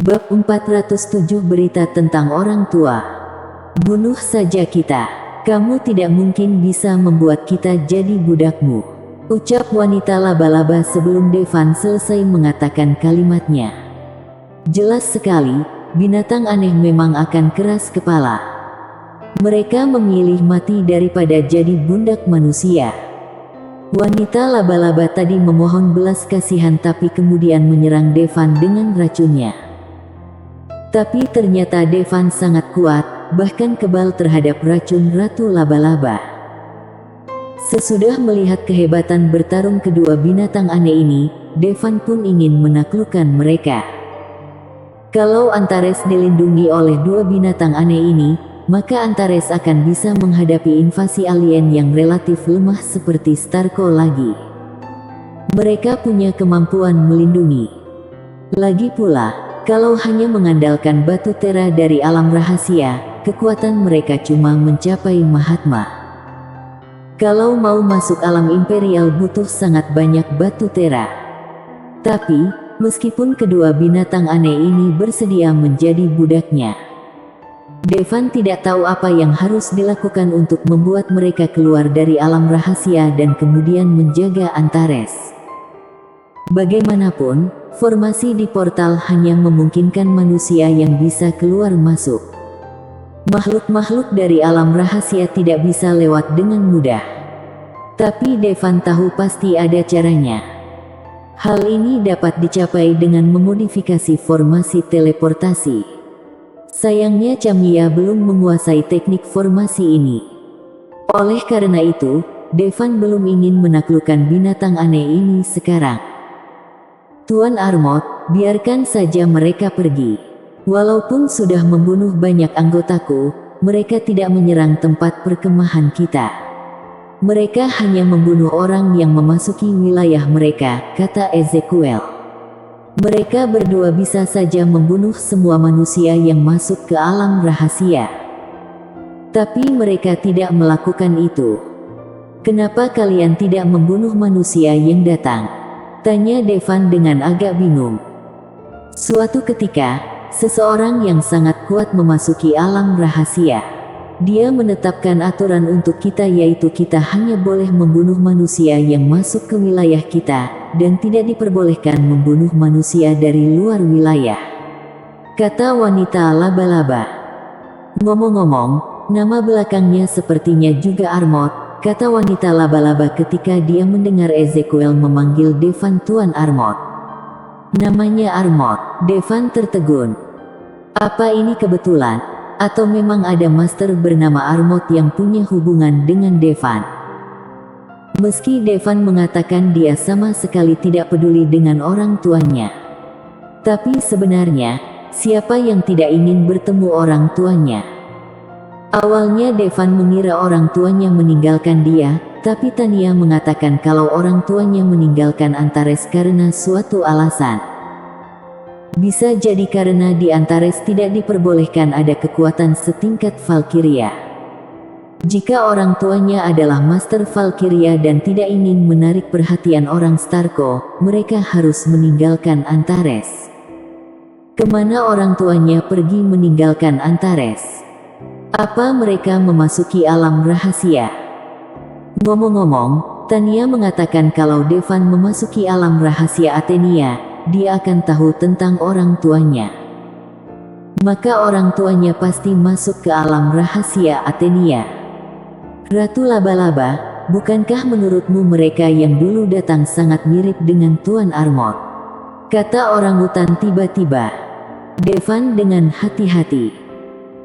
Bab 407 Berita tentang orang tua. Bunuh saja kita. Kamu tidak mungkin bisa membuat kita jadi budakmu, ucap wanita laba-laba sebelum Devan selesai mengatakan kalimatnya. Jelas sekali, binatang aneh memang akan keras kepala. Mereka memilih mati daripada jadi bundak manusia. Wanita laba-laba tadi memohon belas kasihan tapi kemudian menyerang Devan dengan racunnya. Tapi ternyata Devan sangat kuat, bahkan kebal terhadap racun ratu laba-laba. Sesudah melihat kehebatan bertarung kedua binatang aneh ini, Devan pun ingin menaklukkan mereka. Kalau Antares dilindungi oleh dua binatang aneh ini, maka Antares akan bisa menghadapi invasi alien yang relatif lemah seperti Starko lagi. Mereka punya kemampuan melindungi. Lagi pula, kalau hanya mengandalkan batu tera dari alam rahasia, kekuatan mereka cuma mencapai Mahatma. Kalau mau masuk alam imperial butuh sangat banyak batu tera. Tapi, meskipun kedua binatang aneh ini bersedia menjadi budaknya, Devan tidak tahu apa yang harus dilakukan untuk membuat mereka keluar dari alam rahasia dan kemudian menjaga Antares. Bagaimanapun, formasi di portal hanya memungkinkan manusia yang bisa keluar masuk. Makhluk-makhluk dari alam rahasia tidak bisa lewat dengan mudah. Tapi Devan tahu pasti ada caranya. Hal ini dapat dicapai dengan memodifikasi formasi teleportasi. Sayangnya Camia belum menguasai teknik formasi ini. Oleh karena itu, Devan belum ingin menaklukkan binatang aneh ini sekarang. Tuan Armot, biarkan saja mereka pergi. Walaupun sudah membunuh banyak anggotaku, mereka tidak menyerang tempat perkemahan kita. Mereka hanya membunuh orang yang memasuki wilayah mereka, kata Ezekiel. Mereka berdua bisa saja membunuh semua manusia yang masuk ke alam rahasia. Tapi mereka tidak melakukan itu. Kenapa kalian tidak membunuh manusia yang datang? Tanya Devan dengan agak bingung. Suatu ketika, seseorang yang sangat kuat memasuki alam rahasia. Dia menetapkan aturan untuk kita, yaitu kita hanya boleh membunuh manusia yang masuk ke wilayah kita, dan tidak diperbolehkan membunuh manusia dari luar wilayah, kata wanita laba-laba. Ngomong-ngomong, nama belakangnya sepertinya juga Armot, kata wanita laba-laba ketika dia mendengar Ezekiel memanggil Devan Tuan Armot. Namanya Armot, Devan tertegun. Apa ini kebetulan? Atau memang ada master bernama Armot yang punya hubungan dengan Devan? Meski Devan mengatakan dia sama sekali tidak peduli dengan orang tuanya, tapi sebenarnya, siapa yang tidak ingin bertemu orang tuanya? Awalnya Devan mengira orang tuanya meninggalkan dia, tapi Tania mengatakan kalau orang tuanya meninggalkan Antares karena suatu alasan. Bisa jadi karena di Antares tidak diperbolehkan ada kekuatan setingkat Valkyria. Jika orang tuanya adalah Master Valkyria dan tidak ingin menarik perhatian orang Starko, mereka harus meninggalkan Antares. Kemana orang tuanya pergi meninggalkan Antares? Apa mereka memasuki alam rahasia? Ngomong-ngomong, Tania mengatakan kalau Devan memasuki alam rahasia Athenia, dia akan tahu tentang orang tuanya. Maka orang tuanya pasti masuk ke alam rahasia Athenia. Ratu laba-laba, bukankah menurutmu mereka yang dulu datang sangat mirip dengan Tuan Armot? Kata orangutan tiba-tiba. Devan dengan hati-hati.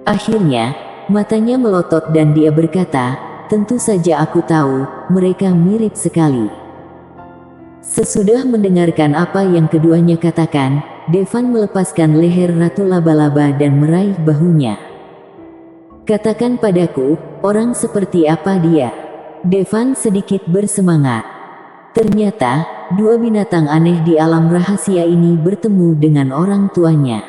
Akhirnya, matanya melotot dan dia berkata, tentu saja aku tahu, mereka mirip sekali. Sesudah mendengarkan apa yang keduanya katakan, Devan melepaskan leher ratu laba-laba dan meraih bahunya. Katakan padaku, orang seperti apa dia? Devan sedikit bersemangat. Ternyata, dua binatang aneh di alam rahasia ini bertemu dengan orang tuanya.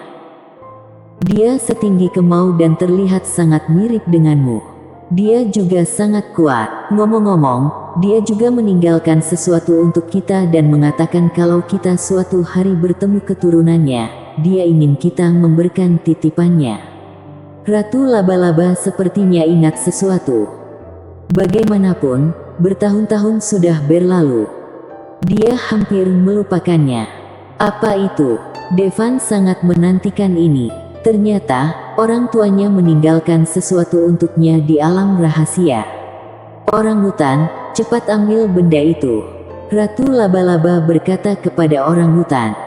Dia setinggi kemau dan terlihat sangat mirip denganmu. Dia juga sangat kuat. Ngomong-ngomong, dia juga meninggalkan sesuatu untuk kita dan mengatakan kalau kita suatu hari bertemu keturunannya, dia ingin kita memberikan titipannya. Ratu Laba-Laba sepertinya ingat sesuatu. Bagaimanapun, bertahun-tahun sudah berlalu. Dia hampir melupakannya. Apa itu? Devan sangat menantikan ini. Ternyata, orang tuanya meninggalkan sesuatu untuknya di alam rahasia. Orangutan, cepat ambil benda itu. Ratu Laba-Laba berkata kepada orangutan.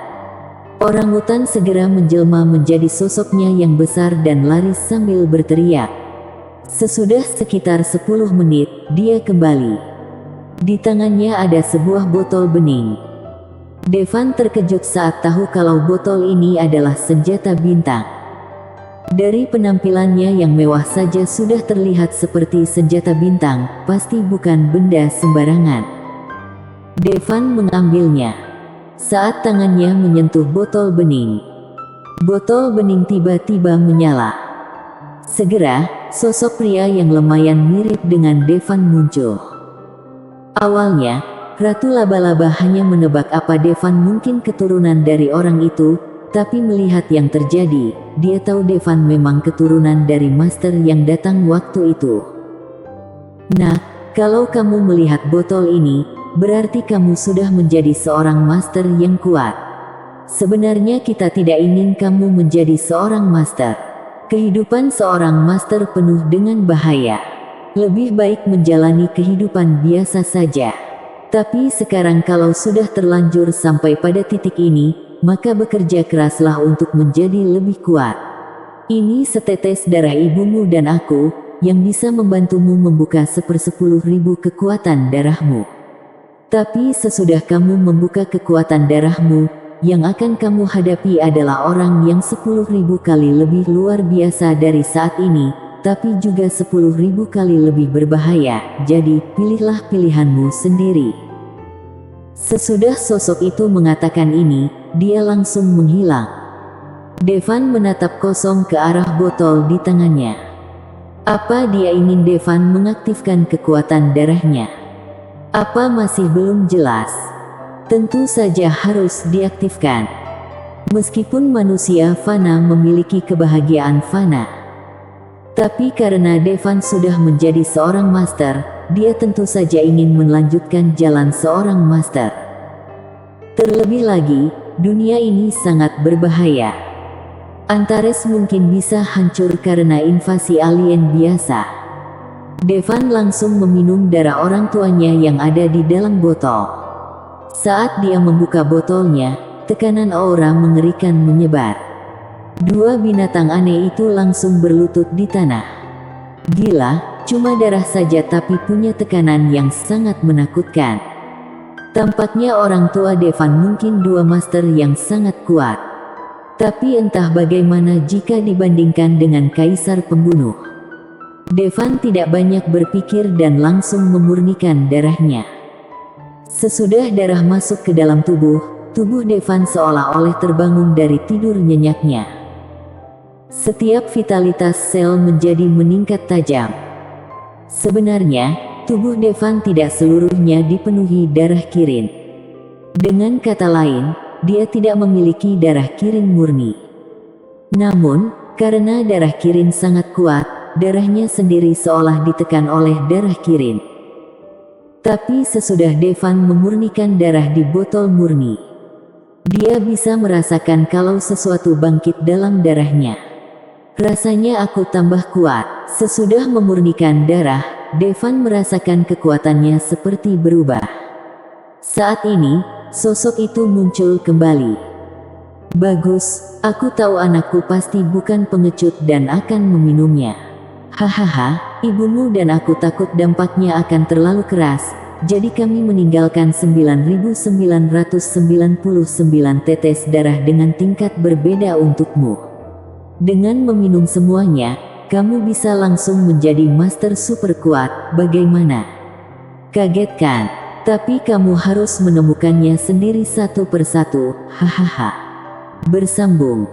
Orangutan segera menjelma menjadi sosoknya yang besar dan lari sambil berteriak. Sesudah sekitar 10 menit, dia kembali. Di tangannya ada sebuah botol bening. Devan terkejut saat tahu kalau botol ini adalah senjata bintang. Dari penampilannya yang mewah saja sudah terlihat seperti senjata bintang, pasti bukan benda sembarangan. Devan mengambilnya. Saat tangannya menyentuh botol bening, botol bening tiba-tiba menyala. Segera, sosok pria yang lumayan mirip dengan Devan muncul. Awalnya, Ratu Laba-Laba hanya menebak apa Devan mungkin keturunan dari orang itu, tapi melihat yang terjadi, dia tahu Devan memang keturunan dari master yang datang waktu itu. Nah, kalau kamu melihat botol ini, berarti kamu sudah menjadi seorang master yang kuat. Sebenarnya kita tidak ingin kamu menjadi seorang master. Kehidupan seorang master penuh dengan bahaya. Lebih baik menjalani kehidupan biasa saja. Tapi sekarang kalau sudah terlanjur sampai pada titik ini, maka bekerja keraslah untuk menjadi lebih kuat. Ini setetes darah ibumu dan aku, yang bisa membantumu membuka 1/10.000 kekuatan darahmu. Tapi sesudah kamu membuka kekuatan darahmu, yang akan kamu hadapi adalah orang yang 10.000 kali lebih luar biasa dari saat ini, tapi juga 10.000 kali lebih berbahaya, jadi pilihlah pilihanmu sendiri. Sesudah sosok itu mengatakan ini, dia langsung menghilang. Devan menatap kosong ke arah botol di tangannya. Apa dia ingin Devan mengaktifkan kekuatan darahnya? Apa masih belum jelas? Tentu saja harus diaktifkan. Meskipun manusia fana memiliki kebahagiaan fana, tapi karena Devan sudah menjadi seorang master, dia tentu saja ingin melanjutkan jalan seorang master. Terlebih lagi, dunia ini sangat berbahaya. Antares mungkin bisa hancur karena invasi alien biasa. Devan langsung meminum darah orang tuanya yang ada di dalam botol. Saat dia membuka botolnya, tekanan aura mengerikan menyebar. Dua binatang aneh itu langsung berlutut di tanah. Gila, cuma darah saja tapi punya tekanan yang sangat menakutkan. Tampaknya orang tua Devan mungkin dua master yang sangat kuat. Tapi entah bagaimana jika dibandingkan dengan kaisar pembunuh. Devan tidak banyak berpikir dan langsung memurnikan darahnya. Sesudah darah masuk ke dalam tubuh Devan seolah-olah terbangun dari tidur nyenyaknya. Setiap vitalitas sel menjadi meningkat tajam. Sebenarnya, tubuh Devan tidak seluruhnya dipenuhi darah Kirin. Dengan kata lain, dia tidak memiliki darah Kirin murni. Namun, karena darah Kirin sangat kuat, darahnya sendiri seolah ditekan oleh darah Kirin. Tapi sesudah Devan memurnikan darah di botol murni, dia bisa merasakan kalau sesuatu bangkit dalam darahnya. Rasanya aku tambah kuat. Sesudah memurnikan darah, Devan merasakan kekuatannya seperti berubah. Saat ini, sosok itu muncul kembali. Bagus, aku tahu anakku pasti bukan pengecut dan akan meminumnya. Hahaha, ibumu dan aku takut dampaknya akan terlalu keras, jadi kami meninggalkan 9.999 tetes darah dengan tingkat berbeda untukmu. Dengan meminum semuanya, kamu bisa langsung menjadi master super kuat, bagaimana? Kaget kan? Tapi kamu harus menemukannya sendiri satu persatu, hahaha. Bersambung.